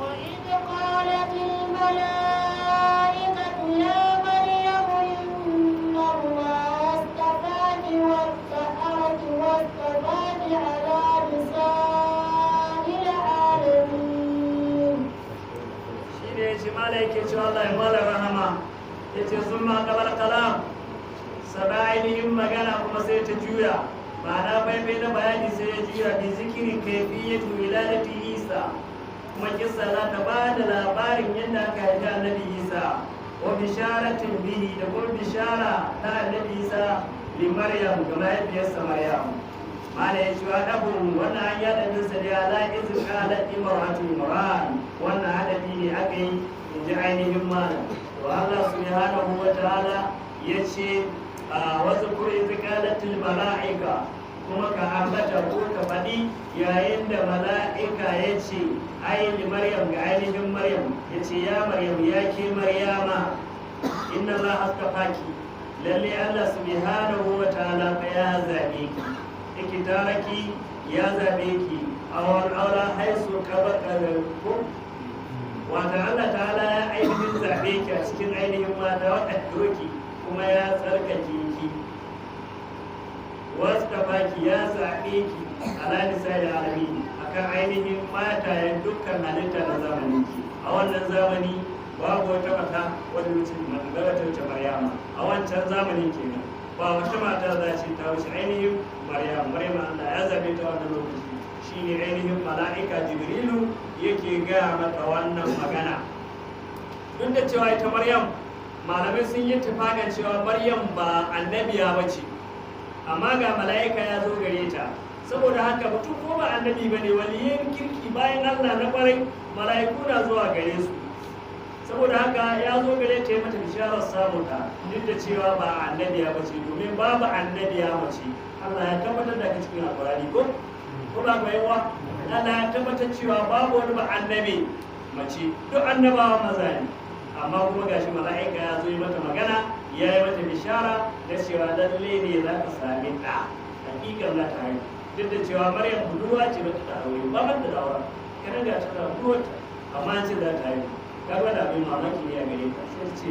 وإذ قالت الملائكة يا مريم إن الله اصطفاك وطهرك واصطفاك على نساء العالمين. shine yace malaike ce Allah ya mala rahama yace summa qabala kalam sada ainihin magana kuma sai ta juya ma'ana bai na bayani sai ya juya bi zikiri kayfiyatu wiladati Isa kuma kissa za ta ba da labarin yadda aka haifi annabi Isa wa bisharatin bihi da kuma bishara ta annabi Isa li Maryam ga mahaifiyarsa Maryam mana ya cewa ɗabin wannan an yaɗa binsa da ala izin ƙalar imaratu imran wannan hadafi ne aka yi in ji ainihin malam to Allah subhanahu wa ta'ala ya ce a wasu kuri zikalatul mala'ika kuma ka ambata ko ka faɗi yayin da mala'ika ya ce ainihin maryam ga ainihin maryam ya ce ya maryam ya ke maryama inna za astafaki lalle Allah subhanahu wa ta'ala fa ya zaɓe ki ikitaraki ya zaɓe ki a wani aura haisu kaba ko wata Allah ta'ala ya ainihin zaɓe ki a cikin ainihin mata waɗanda ki kuma ya tsarkake ki wasu baki ya zaɓe ki ala nisa da alami akan ainihin matayen dukkan halitta na zamanin ki a wannan zamani babu wata mata wadda wuce magana ta wuce maryama a wancan zamanin kenan ba wata mata za ce ta wuce ainihin maryama Allah ya zaɓe ta wannan lokaci shine ainihin mala'ika jibrilu yake gaya mata wannan magana duk da cewa ita maryam malamai sun yi tufagan cewa maryam ba annabiya ba ce amma ga mala'ika ya zo gare ta saboda haka mutum ko ba annabi ba ne waliyin kirki bayan Allah na kwarai mala'iku na zuwa gare su saboda haka ya zo gare ta yi mata bisharar samun ta duk da cewa ba annabiya ba ce domin babu annabiya mace Allah ya tabbatar da ka cikin alƙur'ani ko ba ku yawa Allah ya tabbatar cewa babu wani ba annabi mace duk annabawa maza ne amma kuma gashi mala'ika ya zo yi mata magana ya yi mata bishara da cewa lalle ne za ka sami ɗa hakikar za ta haihu duk da cewa maryam budurwa ce ba ta aure ba man da daura kana ga ta budurwa amma ce za ta haihu kaga da abin mamaki ne a gare ta sai ce